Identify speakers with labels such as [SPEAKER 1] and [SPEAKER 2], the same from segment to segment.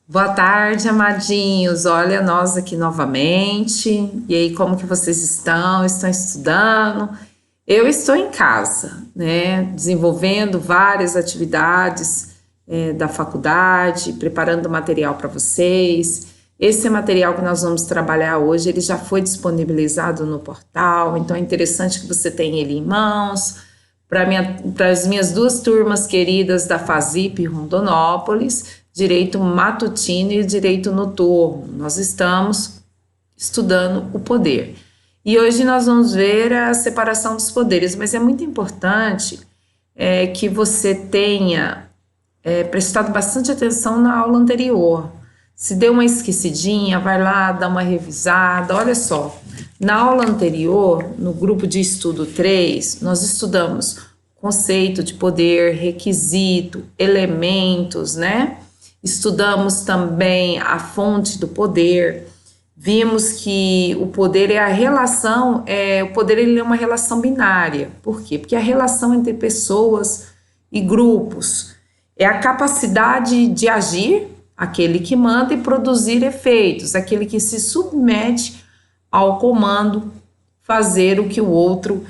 [SPEAKER 1] Boa tarde, amadinhos. Olha nós aqui novamente. E aí, como que vocês estão? Estão estudando? Eu estou em casa, né? Desenvolvendo várias atividades da faculdade, preparando material para vocês. Esse material que nós vamos trabalhar hoje, ele já foi disponibilizado no portal, então é interessante que você tenha ele em mãos. Para as minhas duas turmas queridas da FASIP Rondonópolis, Direito Matutino e Direito Noturno. Nós estamos estudando o poder. E hoje nós vamos ver a separação dos poderes, mas é muito importante que você tenha prestado bastante atenção na aula anterior. Se deu uma esquecidinha, vai lá, dá uma revisada. Olha só, na aula anterior, no grupo de estudo 3, nós estudamos conceito de poder, requisito, elementos, né? Estudamos também a fonte do poder. Vimos que o poder é a relação, o poder ele é uma relação binária. Por quê? Porque é a relação entre pessoas e grupos é a capacidade de agir, aquele que manda, e produzir efeitos, aquele que se submete ao comando, fazer o que o outro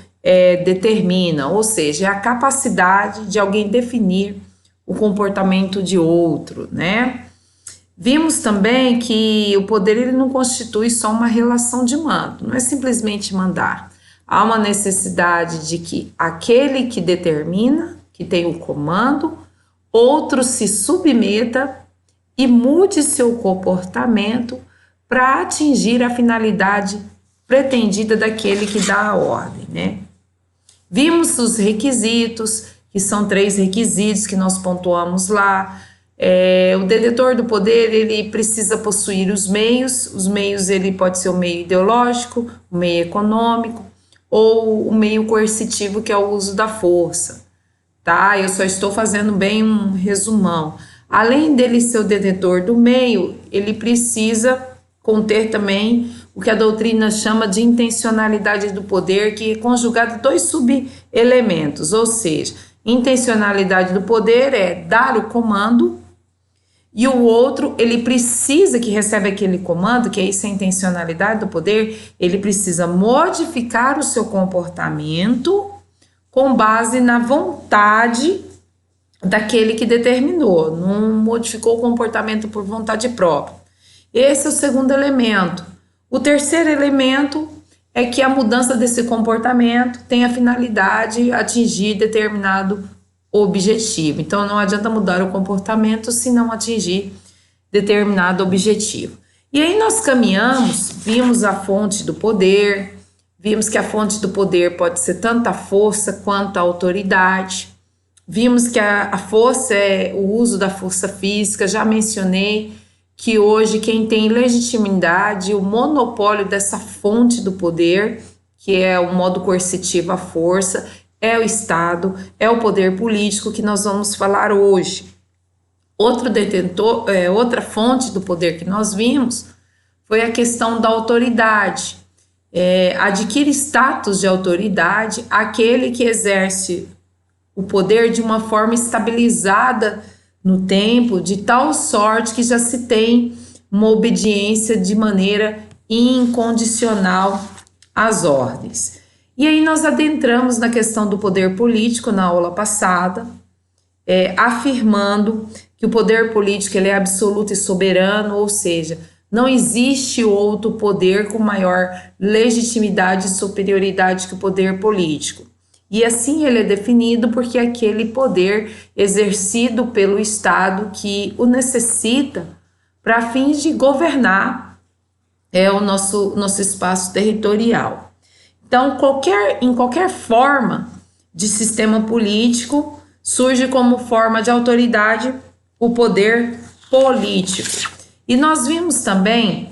[SPEAKER 1] determina, ou seja, é a capacidade de alguém definir o comportamento de outro, né? Vimos também que o poder ele não constitui só uma relação de mando, não é simplesmente mandar. Há uma necessidade de que aquele que determina, que tem o comando, outro se submeta e mude seu comportamento para atingir a finalidade pretendida daquele que dá a ordem, né? Vimos os requisitos, que são 3 requisitos que nós pontuamos lá. O detentor do poder, ele precisa possuir os meios ele pode ser o meio ideológico, o meio econômico ou o meio coercitivo, que é o uso da força, tá? Eu só estou fazendo bem um resumão. Além dele ser o detentor do meio, ele precisa conter também o que a doutrina chama de intencionalidade do poder, que é conjugado 2 subelementos, ou seja, intencionalidade do poder é dar o comando, e o outro, ele precisa, que recebe aquele comando, que é isso a intencionalidade do poder, ele precisa modificar o seu comportamento com base na vontade daquele que determinou, não modificou o comportamento por vontade própria. Esse é o segundo elemento. O terceiro elemento é que a mudança desse comportamento tem a finalidade de atingir determinado objetivo. Então, não adianta mudar o comportamento se não atingir determinado objetivo. E aí nós caminhamos, vimos a fonte do poder, vimos que a fonte do poder pode ser tanto a força quanto a autoridade. Vimos que a força é o uso da força física, já mencionei que hoje quem tem legitimidade, o monopólio dessa fonte do poder, que é o modo coercitivo à força, é o Estado, é o poder político que nós vamos falar hoje. Outro detentor, outra fonte do poder que nós vimos foi a questão da autoridade. Adquire status de autoridade aquele que exerce o poder de uma forma estabilizada no tempo, de tal sorte que já se tem uma obediência de maneira incondicional às ordens. E aí nós adentramos na questão do poder político na aula passada, afirmando que o poder político ele é absoluto e soberano, ou seja, não existe outro poder com maior legitimidade e superioridade que o poder político. E assim ele é definido porque é aquele poder exercido pelo Estado que o necessita para fins de governar o nosso espaço territorial. Então, em qualquer forma de sistema político, surge como forma de autoridade o poder político. E nós vimos também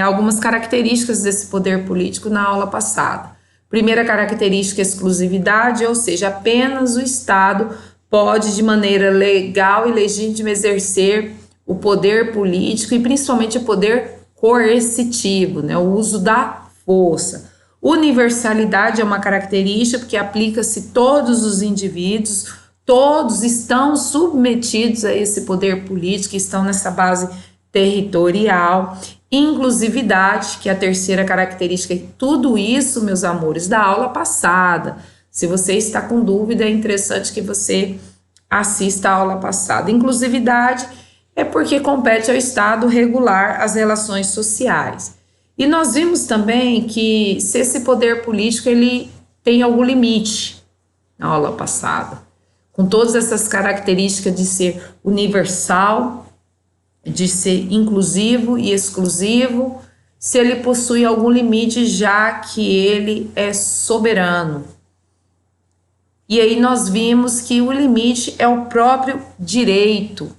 [SPEAKER 1] algumas características desse poder político na aula passada. Primeira característica, exclusividade, ou seja, apenas o Estado pode, de maneira legal e legítima, exercer o poder político e principalmente o poder coercitivo, né, o uso da força. Universalidade é uma característica porque aplica-se a todos os indivíduos, todos estão submetidos a esse poder político, estão nessa base territorial. Inclusividade, que é a terceira característica, tudo isso, meus amores, da aula passada. Se você está com dúvida, é interessante que você assista a aula passada. Inclusividade é porque compete ao Estado regular as relações sociais. E nós vimos também que se esse poder político ele tem algum limite na aula passada, com todas essas características de ser universal, de ser inclusivo e exclusivo, se ele possui algum limite, já que ele é soberano. E aí nós vimos que o limite é o próprio direito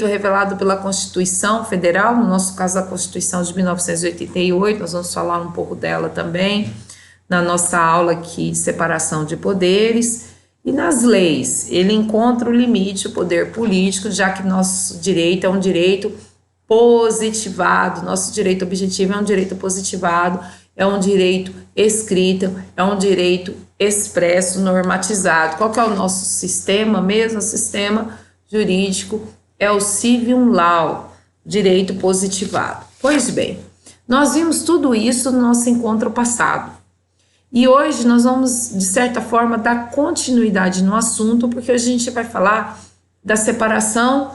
[SPEAKER 1] revelado pela Constituição Federal, no nosso caso a Constituição de 1988, nós vamos falar um pouco dela também, na nossa aula aqui, separação de poderes. E nas leis, ele encontra o limite, o poder político, já que nosso direito é um direito positivado, nosso direito objetivo é um direito positivado, é um direito escrito, é um direito expresso, normatizado. Qual que é o nosso sistema mesmo? O sistema jurídico é o civil law, direito positivado. Pois bem, nós vimos tudo isso no nosso encontro passado. E hoje nós vamos, de certa forma, dar continuidade no assunto, porque hoje a gente vai falar da separação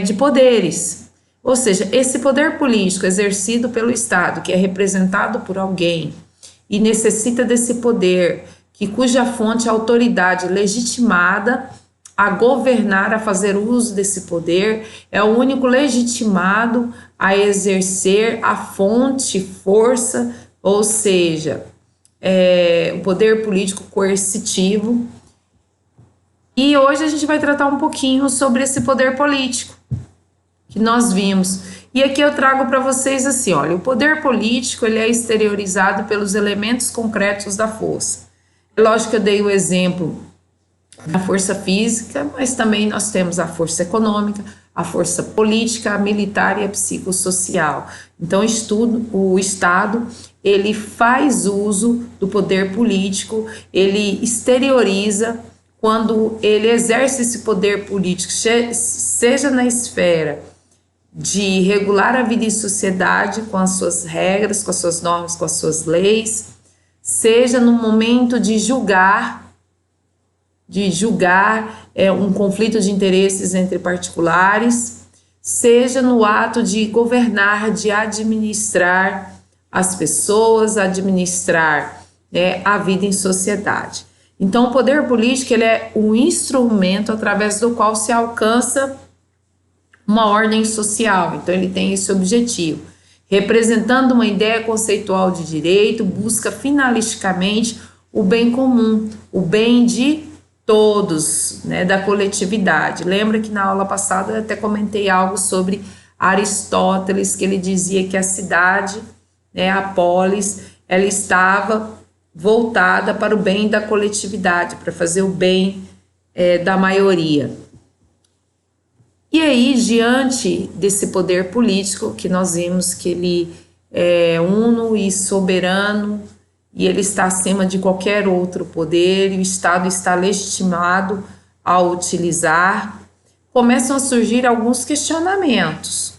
[SPEAKER 1] de poderes. Ou seja, esse poder político exercido pelo Estado, que é representado por alguém, e necessita desse poder, cuja fonte é a autoridade legitimada a governar, a fazer uso desse poder, é o único legitimado a exercer a fonte, força, ou seja, o poder político coercitivo. E hoje a gente vai tratar um pouquinho sobre esse poder político que nós vimos. E aqui eu trago para vocês assim, olha, o poder político ele é exteriorizado pelos elementos concretos da força. É lógico que eu dei o exemplo da força física, mas também nós temos a força econômica, a força política, a militar e a psicossocial. Então, o Estado, ele faz uso do poder político, ele exterioriza quando ele exerce esse poder político, seja na esfera de regular a vida em sociedade com as suas regras, com as suas normas, com as suas leis, seja no momento de julgar um conflito de interesses entre particulares, seja no ato de governar, de administrar as pessoas, administrar a vida em sociedade. Então, o poder político ele é um instrumento através do qual se alcança uma ordem social. Então, ele tem esse objetivo. Representando uma ideia conceitual de direito, busca finalisticamente o bem comum, o bem de todos, da coletividade. Lembra que na aula passada eu até comentei algo sobre Aristóteles, que ele dizia que a cidade, a polis, ela estava voltada para o bem da coletividade, para fazer o bem da maioria. E aí, diante desse poder político, que nós vimos que ele é uno e soberano, e ele está acima de qualquer outro poder, e o Estado está legitimado a utilizar, começam a surgir alguns questionamentos.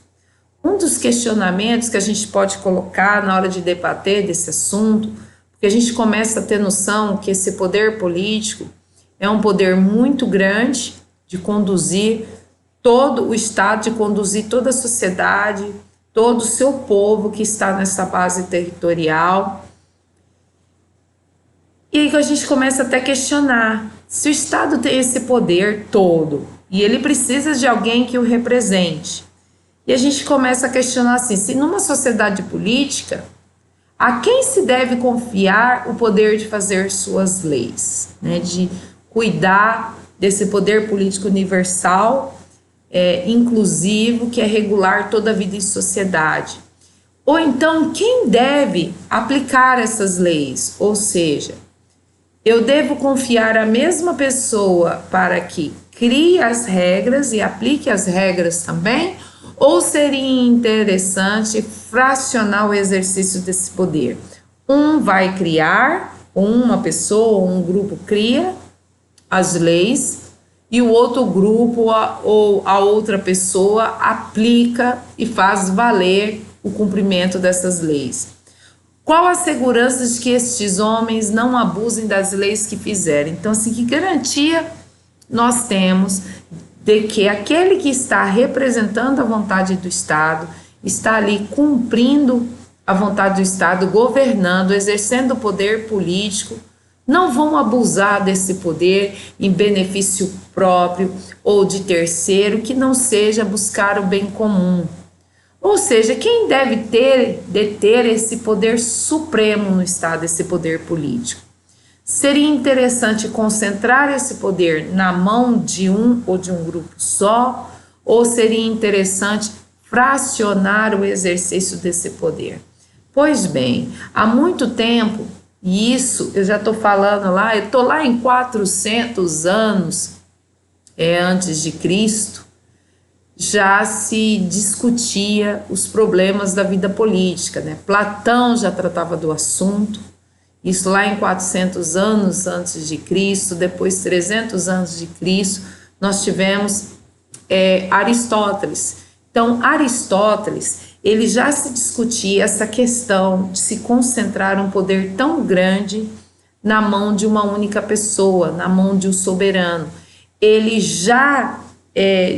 [SPEAKER 1] Um dos questionamentos que a gente pode colocar na hora de debater desse assunto, porque a gente começa a ter noção que esse poder político é um poder muito grande de conduzir todo o Estado, de conduzir toda a sociedade, todo o seu povo que está nessa base territorial. E aí a gente começa até a questionar, se o Estado tem esse poder todo, e ele precisa de alguém que o represente, e a gente começa a questionar assim, se numa sociedade política, a quem se deve confiar o poder de fazer suas leis, de cuidar desse poder político universal, inclusivo, que é regular toda a vida em sociedade? Ou então, quem deve aplicar essas leis? Ou seja, eu devo confiar à mesma pessoa para que crie as regras e aplique as regras também? Ou seria interessante fracionar o exercício desse poder? Um vai criar, ou uma pessoa, ou um grupo cria as leis e o outro grupo ou a outra pessoa aplica e faz valer o cumprimento dessas leis. Qual a segurança de que estes homens não abusem das leis que fizerem? Então, assim, que garantia nós temos de que aquele que está representando a vontade do Estado está ali cumprindo a vontade do Estado, governando, exercendo o poder político, não vão abusar desse poder em benefício próprio ou de terceiro, que não seja buscar o bem comum. Ou seja, quem deve deter esse poder supremo no Estado, esse poder político? Seria interessante concentrar esse poder na mão de um ou de um grupo só, ou seria interessante fracionar o exercício desse poder? Pois bem, há muito tempo, e isso eu já estou falando lá, eu estou lá em 400 anos antes de Cristo, já se discutia os problemas da vida política, né? Platão já tratava do assunto, isso lá em 400 anos antes de Cristo, depois 300 anos de Cristo, nós tivemos Aristóteles. Então, Aristóteles, ele já se discutia essa questão de se concentrar um poder tão grande na mão de uma única pessoa, na mão de um soberano. Ele já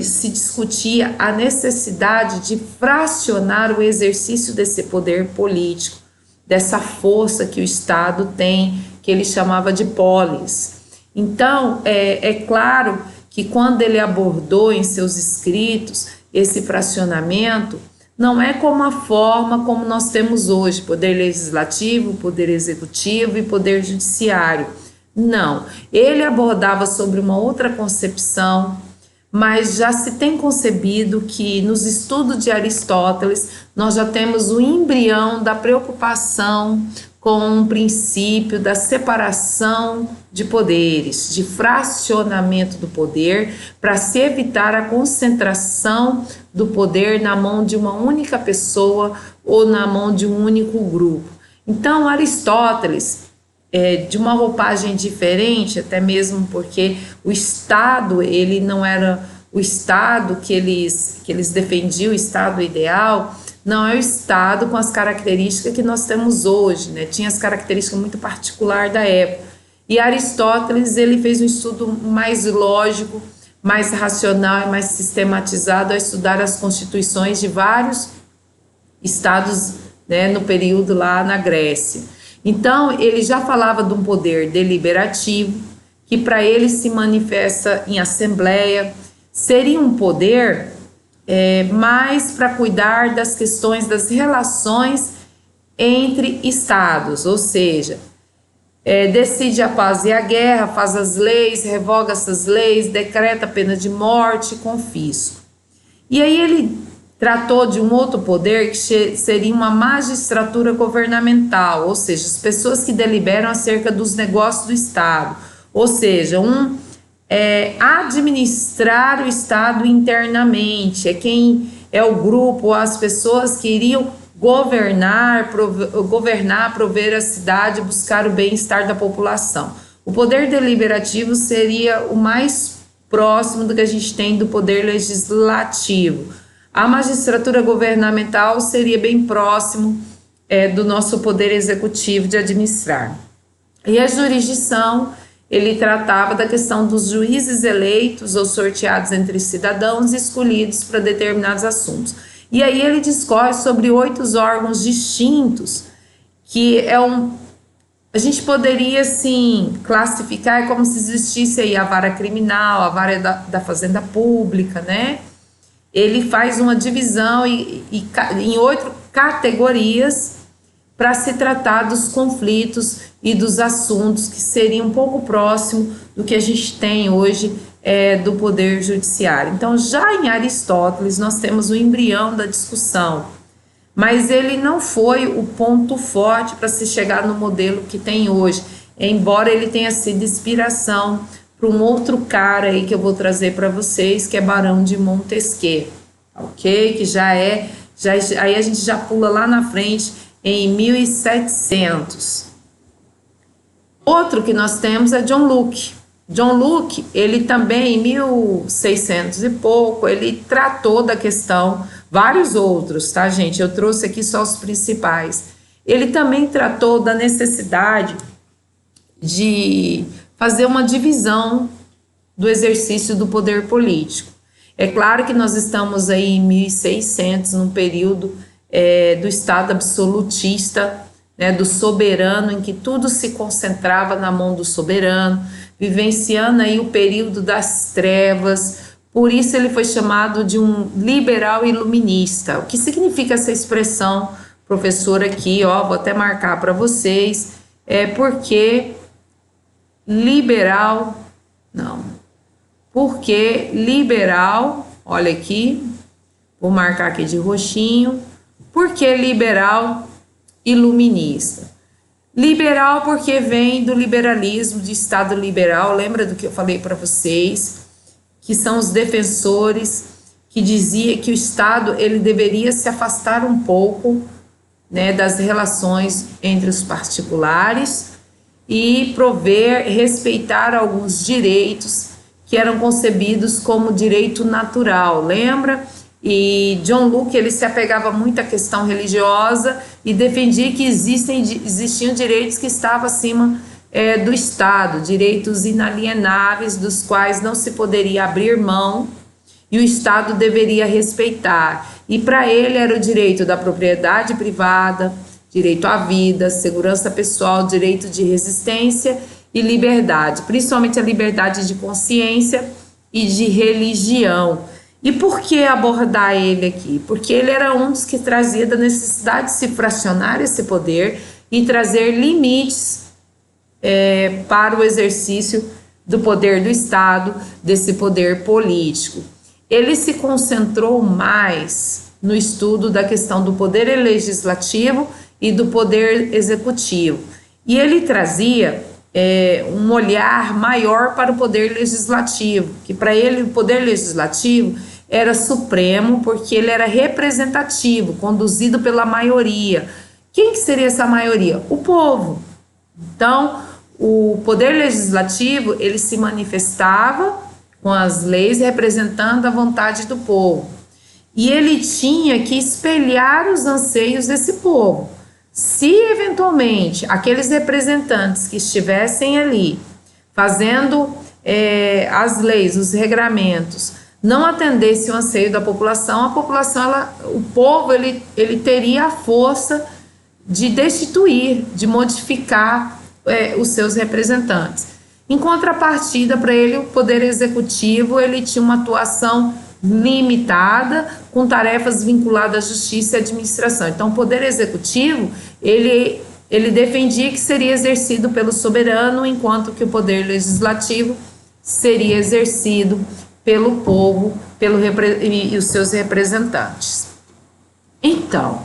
[SPEAKER 1] se discutia a necessidade de fracionar o exercício desse poder político, dessa força que o Estado tem, que ele chamava de polis. Então, é claro que quando ele abordou em seus escritos esse fracionamento, não é como a forma como nós temos hoje, poder legislativo, poder executivo e poder judiciário. Não, ele abordava sobre uma outra concepção, mas já se tem concebido que nos estudos de Aristóteles nós já temos o embrião da preocupação com o princípio da separação de poderes, de fracionamento do poder, para se evitar a concentração do poder na mão de uma única pessoa ou na mão de um único grupo. Então, Aristóteles, de uma roupagem diferente, até mesmo porque o Estado, ele não era o Estado que eles defendiam, o Estado ideal, não é o Estado com as características que nós temos hoje, né? Tinha as características muito particulares da época. E Aristóteles, ele fez um estudo mais lógico, mais racional e mais sistematizado a estudar as constituições de vários estados, né, no período lá na Grécia. Então, ele já falava de um poder deliberativo, que para ele se manifesta em assembleia, seria um poder mais para cuidar das questões das relações entre estados, ou seja, decide a paz e a guerra, faz as leis, revoga essas leis, decreta pena de morte, confisco. E aí ele tratou de um outro poder que seria uma magistratura governamental, ou seja, as pessoas que deliberam acerca dos negócios do Estado, ou seja, administrar o Estado internamente, quem é o grupo, as pessoas que iriam governar, prover a cidade, buscar o bem-estar da população. O poder deliberativo seria o mais próximo do que a gente tem do poder legislativo. A magistratura governamental seria bem próximo do nosso poder executivo de administrar. E a jurisdição, ele tratava da questão dos juízes eleitos ou sorteados entre cidadãos escolhidos para determinados assuntos. E aí ele discorre sobre 8 órgãos distintos, que a gente poderia, assim, classificar como se existisse aí a vara criminal, a vara da fazenda pública, né? Ele faz uma divisão em 8 categorias para se tratar dos conflitos e dos assuntos que seriam um pouco próximo do que a gente tem hoje do poder judiciário. Então, já em Aristóteles, nós temos o embrião da discussão, mas ele não foi o ponto forte para se chegar no modelo que tem hoje, embora ele tenha sido inspiração para um outro cara aí que eu vou trazer para vocês, que é Barão de Montesquieu, ok? Que aí a gente já pula lá na frente em 1700. Outro que nós temos é John Locke. John Locke, ele também, em 1600 e pouco, ele tratou da questão, vários outros, tá, gente? Eu trouxe aqui só os principais. Ele também tratou da necessidade de fazer uma divisão do exercício do poder político. É claro que nós estamos aí em 1600, num período do Estado absolutista, né, do soberano, em que tudo se concentrava na mão do soberano, vivenciando aí o período das trevas. Por isso ele foi chamado de um liberal iluminista. O que significa essa expressão, professor, aqui, ó, vou até marcar para vocês, porque liberal, olha aqui, vou marcar aqui de roxinho, porque liberal iluminista. Liberal porque vem do liberalismo, de Estado liberal, lembra do que eu falei para vocês, que são os defensores que dizia que o Estado ele deveria se afastar um pouco, né, das relações entre os particulares e prover, respeitar alguns direitos que eram concebidos como direito natural, lembra? E John Locke, ele se apegava muito à questão religiosa e defendia que existiam direitos que estavam acima do Estado, direitos inalienáveis dos quais não se poderia abrir mão e o Estado deveria respeitar. E para ele era o direito da propriedade privada, direito à vida, segurança pessoal, direito de resistência e liberdade, principalmente a liberdade de consciência e de religião. E por que abordar ele aqui? Porque ele era um dos que trazia da necessidade de se fracionar esse poder e trazer limites para o exercício do poder do Estado, desse poder político. Ele se concentrou mais no estudo da questão do poder legislativo e do poder executivo. E ele trazia um olhar maior para o poder legislativo, que para ele o poder legislativo era supremo porque ele era representativo, conduzido pela maioria. Quem que seria essa maioria? O povo. Então, o poder legislativo, ele se manifestava com as leis representando a vontade do povo. E ele tinha que espelhar os anseios desse povo. Se eventualmente aqueles representantes que estivessem ali fazendo as leis, os regramentos, não atendesse o anseio da população, o povo ele teria a força de destituir, de modificar os seus representantes. Em contrapartida, para ele, o poder executivo ele tinha uma atuação limitada, com tarefas vinculadas à justiça e à administração. Então, o poder executivo, ele defendia que seria exercido pelo soberano, enquanto que o poder legislativo seria exercido pelo povo e os seus representantes. Então,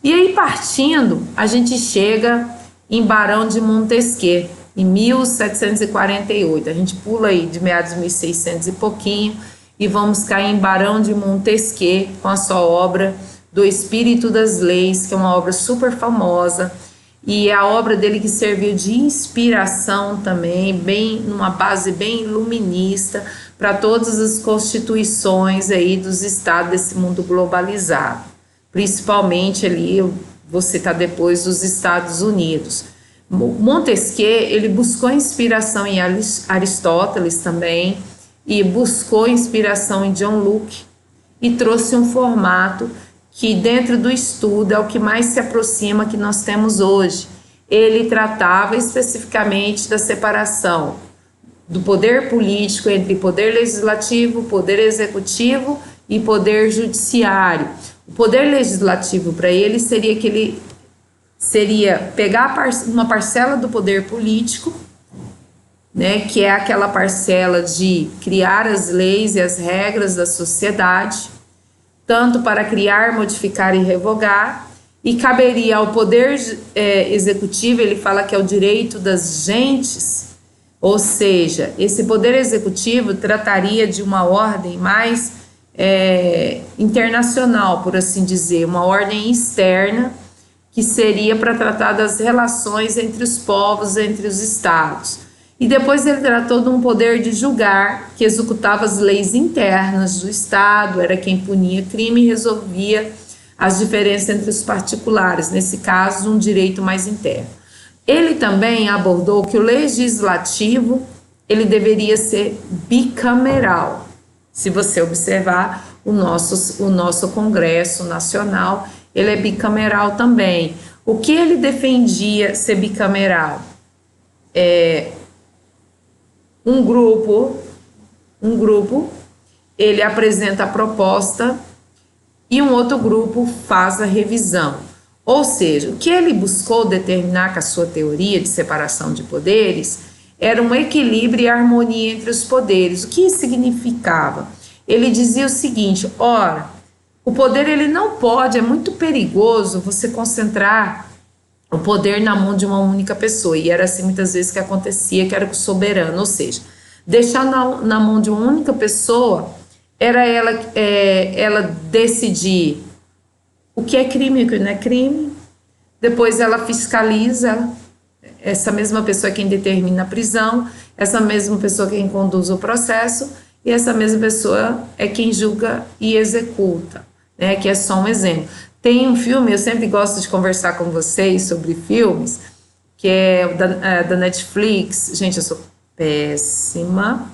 [SPEAKER 1] e aí partindo, a gente chega em Barão de Montesquieu, em 1748. A gente pula aí de meados de 1600 e pouquinho e vamos cair em Barão de Montesquieu com a sua obra do Espírito das Leis, que é uma obra super famosa, e é a obra dele que serviu de inspiração também, numa base bem iluminista, para todas as constituições aí dos estados desse mundo globalizado, principalmente ali, eu vou citar depois, dos Estados Unidos. Montesquieu, ele buscou inspiração em Aristóteles também, e buscou inspiração em John Locke, e trouxe um formato que dentro do estudo é o que mais se aproxima que nós temos hoje. Ele tratava especificamente da separação do poder político entre poder legislativo, poder executivo e poder judiciário. O poder legislativo para ele seria pegar uma parcela do poder político, né, que é aquela parcela de criar as leis e as regras da sociedade, tanto para criar, modificar e revogar, e caberia ao poder executivo, ele fala que é o direito das gentes, ou seja, esse poder executivo trataria de uma ordem mais internacional, por assim dizer, uma ordem externa, que seria para tratar das relações entre os povos, entre os estados. E depois ele tratou de um poder de julgar, que executava as leis internas do Estado, era quem punia crime e resolvia as diferenças entre os particulares, nesse caso, um direito mais interno. Ele também abordou que o legislativo ele deveria ser bicameral. Se você observar o nosso Congresso Nacional, ele é bicameral também. O que ele defendia ser bicameral? Um grupo, ele apresenta a proposta e um outro grupo faz a revisão. Ou seja, o que ele buscou determinar com a sua teoria de separação de poderes era um equilíbrio e harmonia entre os poderes. O que isso significava? Ele dizia o seguinte: ora, o poder ele não pode, é muito perigoso você concentrar o poder na mão de uma única pessoa, e era assim muitas vezes que acontecia, que era com o soberano, ou seja, deixar na mão de uma única pessoa, era ela decidir o que é crime e o que não é crime, depois ela fiscaliza, essa mesma pessoa é quem determina a prisão, essa mesma pessoa é quem conduz o processo, e essa mesma pessoa é quem julga e executa, né, que é só um exemplo. Tem um filme, eu sempre gosto de conversar com vocês sobre filmes, que é da Netflix. Gente, eu sou péssima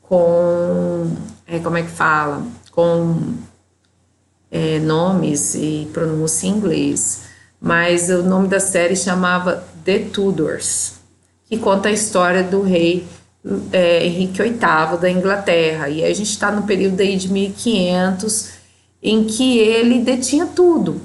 [SPEAKER 1] com, como é que fala? Com nomes e pronúncia em inglês. Mas o nome da série chamava The Tudors, que conta a história do rei Henrique VIII da Inglaterra. E aí a gente está no período aí de 1500, em que ele detinha tudo.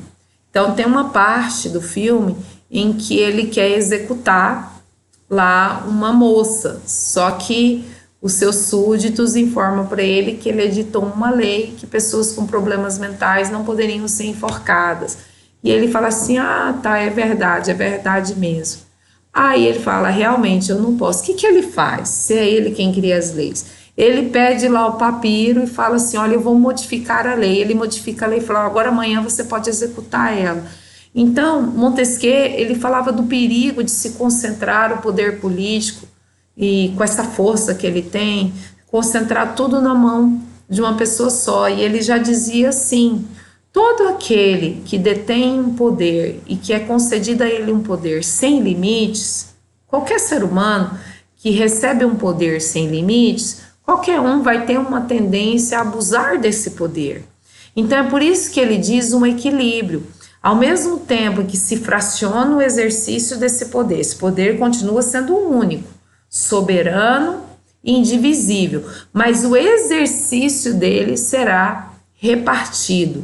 [SPEAKER 1] Então tem uma parte do filme em que ele quer executar lá uma moça, só que os seus súditos informam para ele que ele editou uma lei que pessoas com problemas mentais não poderiam ser enforcadas. E ele fala assim: ah, tá, é verdade mesmo. Aí ele fala: realmente, eu não posso. O que ele faz? Se é ele quem cria as leis. Ele pede lá o papiro e fala assim: olha, eu vou modificar a lei. Ele modifica a lei e fala: agora amanhã você pode executar ela. Então, Montesquieu, ele falava do perigo de se concentrar o poder político e com essa força que ele tem, concentrar tudo na mão de uma pessoa só. E ele já dizia assim: todo aquele que detém um poder e que é concedido a ele um poder sem limites, qualquer ser humano que recebe um poder sem limites, qualquer um vai ter uma tendência a abusar desse poder. Então é por isso que ele diz um equilíbrio. Ao mesmo tempo que se fraciona o exercício desse poder, esse poder continua sendo único, soberano e indivisível, mas o exercício dele será repartido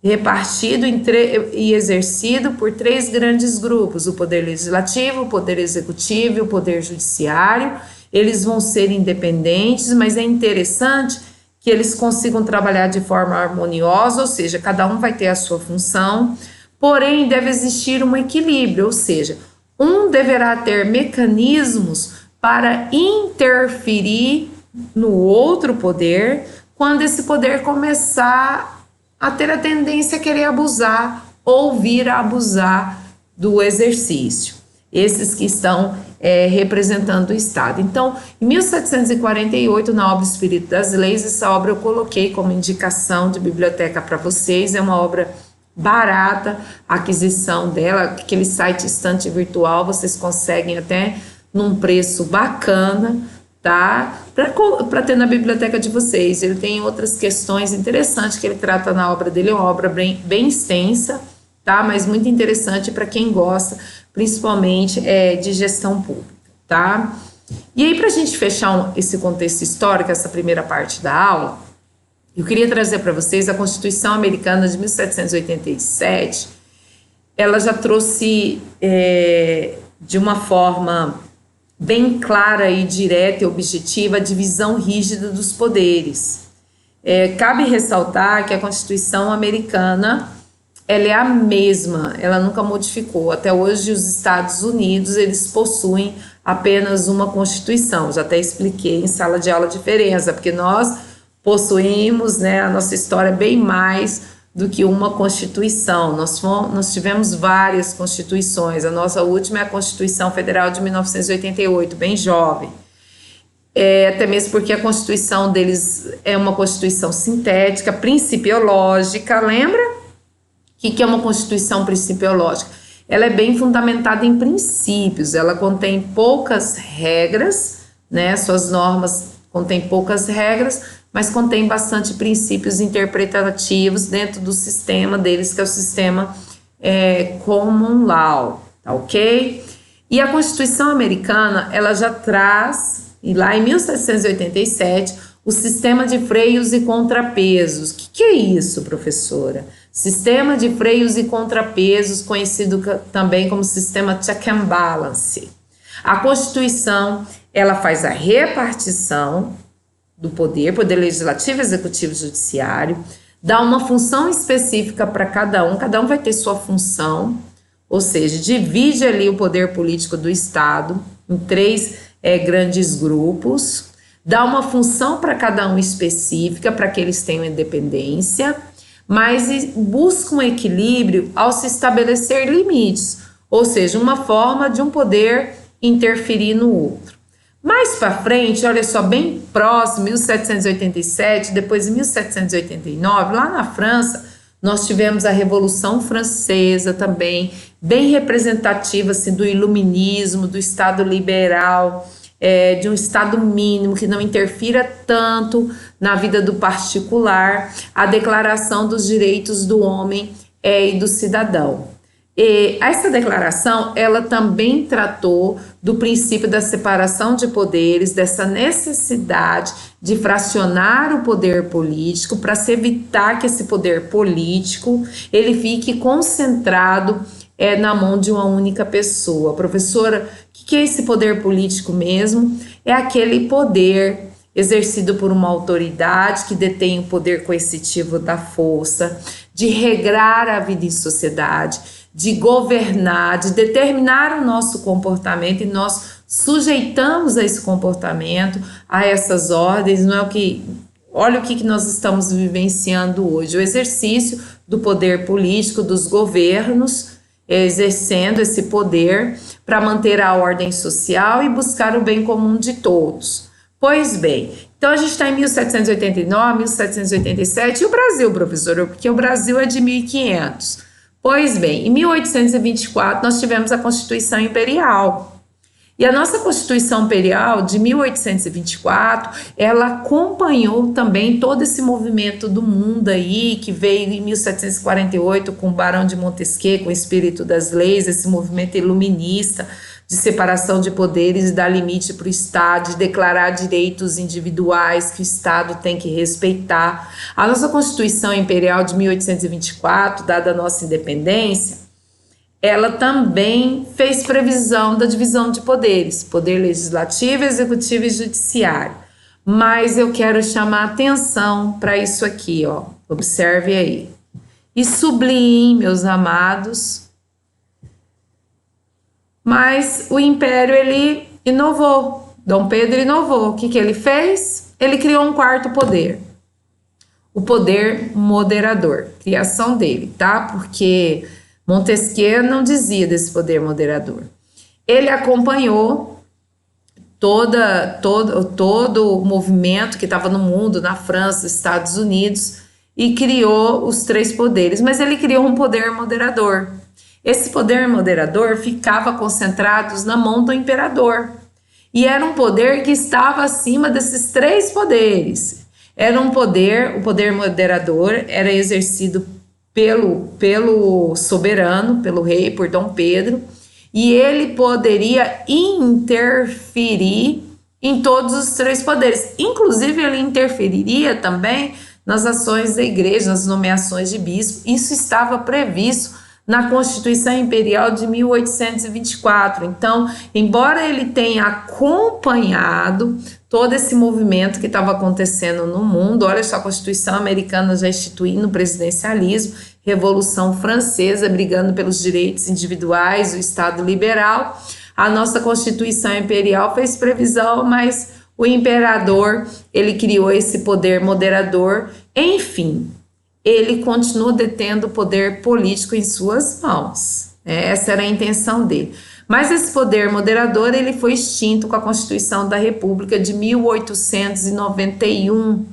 [SPEAKER 1] e exercido por três grandes grupos: o poder legislativo, o poder executivo e o poder judiciário. Eles vão ser independentes, mas é interessante que eles consigam trabalhar de forma harmoniosa, ou seja, cada um vai ter a sua função, porém deve existir um equilíbrio, ou seja, um deverá ter mecanismos para interferir no outro poder quando esse poder começar a ter a tendência a querer abusar ou vir a abusar do exercício. Esses que estão representando o Estado. Então, em 1748, na obra Espírito das Leis, essa obra eu coloquei como indicação de biblioteca para vocês, é uma obra barata, a aquisição dela, aquele site estante virtual, vocês conseguem até num preço bacana, tá? Para ter na biblioteca de vocês. Ele tem outras questões interessantes que ele trata na obra dele, é uma obra bem extensa, tá? Mas muito interessante para quem gosta, principalmente de gestão pública, tá? E aí, para a gente fechar esse contexto histórico, essa primeira parte da aula, eu queria trazer para vocês a Constituição Americana de 1787. Ela já trouxe de uma forma bem clara e direta e objetiva a divisão rígida dos poderes. Cabe ressaltar que a Constituição Americana ela é a mesma, ela nunca modificou. Até hoje os Estados Unidos eles possuem apenas uma Constituição. Já até expliquei em sala de aula a diferença, porque nós possuímos, né, a nossa história bem mais do que uma Constituição. Nós tivemos várias Constituições, a nossa última é a Constituição Federal de 1988, bem jovem. Até mesmo porque a Constituição deles é uma Constituição sintética, principiológica, lembra? O que é uma Constituição principiológica? Ela é bem fundamentada em princípios, ela contém poucas regras, né? Suas normas contêm poucas regras, mas contém bastante princípios interpretativos dentro do sistema deles, que é o sistema common law, tá ok? E a Constituição americana, ela já traz, e lá em 1787, o sistema de freios e contrapesos. O que é isso, professora? Sistema de freios e contrapesos, conhecido também como sistema check and balance. A Constituição, ela faz a repartição do poder legislativo, executivo e judiciário, dá uma função específica para cada um vai ter sua função, ou seja, divide ali o poder político do Estado em três grandes grupos, dá uma função para cada um específica, para que eles tenham independência, mas busca um equilíbrio ao se estabelecer limites, ou seja, uma forma de um poder interferir no outro. Mais para frente, olha só, bem próximo, 1787, depois em 1789, lá na França, nós tivemos a Revolução Francesa também, bem representativa assim, do iluminismo, do Estado liberal, de um Estado mínimo que não interfira tanto na vida do particular, a Declaração dos Direitos do Homem e do Cidadão. E essa declaração, ela também tratou do princípio da separação de poderes, dessa necessidade de fracionar o poder político para se evitar que esse poder político ele fique concentrado na mão de uma única pessoa. Professora, o que é esse poder político mesmo? É aquele poder exercido por uma autoridade que detém o poder coercitivo da força, de regrar a vida em sociedade, de governar, de determinar o nosso comportamento, e nós sujeitamos a esse comportamento, a essas ordens, não é o que... Olha o que nós estamos vivenciando hoje, o exercício do poder político, dos governos, exercendo esse poder para manter a ordem social e buscar o bem comum de todos. Pois bem, então a gente está em 1789, 1787, e o Brasil, professor, porque o Brasil é de 1500. Pois bem, em 1824 nós tivemos a Constituição Imperial. E a nossa Constituição Imperial de 1824, ela acompanhou também todo esse movimento do mundo aí, que veio em 1748 com o Barão de Montesquieu, com o espírito das leis, esse movimento iluminista de separação de poderes e dar limite para o Estado, de declarar direitos individuais que o Estado tem que respeitar. A nossa Constituição Imperial de 1824, dada a nossa independência, ela também fez previsão da divisão de poderes, poder legislativo, executivo e judiciário. Mas eu quero chamar atenção para isso aqui, ó. Observe aí. E sublime, meus amados. Mas o Império, ele inovou. Dom Pedro inovou. O que ele fez? Ele criou um quarto poder. O poder moderador. Criação dele, tá? Porque Montesquieu não dizia desse poder moderador. Ele acompanhou todo o movimento que estava no mundo, na França, nos Estados Unidos, e criou os três poderes. Mas ele criou um poder moderador. Esse poder moderador ficava concentrado na mão do imperador. E era um poder que estava acima desses três poderes. Era um poder, o poder moderador era exercido pelo soberano, pelo rei, por Dom Pedro, e ele poderia interferir em todos os três poderes. Inclusive, ele interferiria também nas ações da igreja, nas nomeações de bispo. Isso estava previsto na Constituição Imperial de 1824. Então, embora ele tenha acompanhado todo esse movimento que estava acontecendo no mundo, olha só, a Constituição Americana já instituindo o presidencialismo, Revolução Francesa brigando pelos direitos individuais, o Estado liberal, a nossa Constituição Imperial fez previsão, mas o imperador, ele criou esse poder moderador, enfim. ele continuou detendo o poder político em suas mãos. Essa era a intenção dele. Mas esse poder moderador ele foi extinto com a Constituição da República de 1891.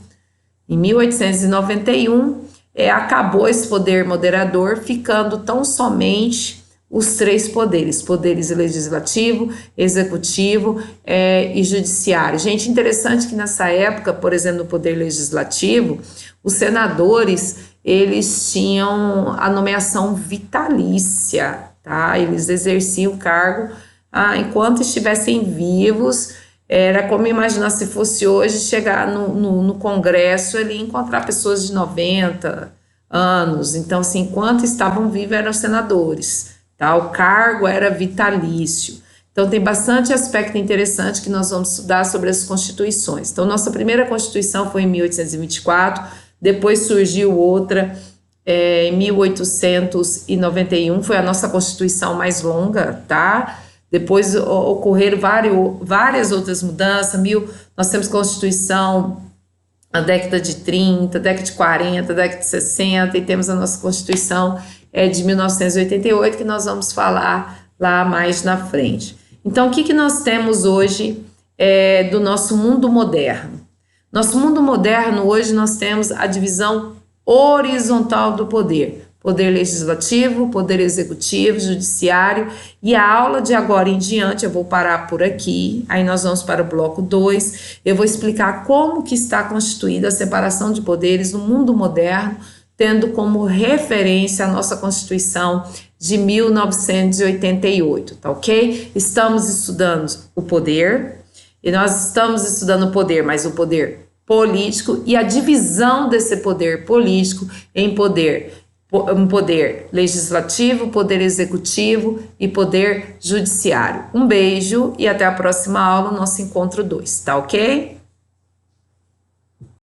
[SPEAKER 1] Em 1891, acabou esse poder moderador, ficando tão somente os três poderes legislativo, executivo e judiciário. Gente, interessante que nessa época, por exemplo, no poder legislativo, os senadores, eles tinham a nomeação vitalícia, tá? Eles exerciam o cargo enquanto estivessem vivos. Era como imaginar se fosse hoje chegar no Congresso ali e encontrar pessoas de 90 anos. Então, assim, enquanto estavam vivos eram senadores, tá? O cargo era vitalício. Então, tem bastante aspecto interessante que nós vamos estudar sobre as constituições. Então, nossa primeira constituição foi em 1824, depois surgiu outra em 1891, foi a nossa constituição mais longa, tá? Depois ocorreram várias outras mudanças. Nós temos Constituição na década de 30, década de 40, década de 60, e temos a nossa Constituição de 1988, que nós vamos falar lá mais na frente. Então, o que nós temos hoje do nosso mundo moderno? Nosso mundo moderno, hoje, nós temos a divisão horizontal do poder. Poder legislativo, poder executivo, judiciário, e a aula de agora em diante, eu vou parar por aqui, aí nós vamos para o bloco 2, eu vou explicar como que está constituída a separação de poderes no mundo moderno, tendo como referência a nossa Constituição de 1988, tá ok? Estamos estudando o poder, e nós estamos estudando o poder, mas o poder político e a divisão desse poder político em poder legislativo, poder executivo e poder judiciário. Um beijo e até a próxima aula, nosso encontro 2, tá ok?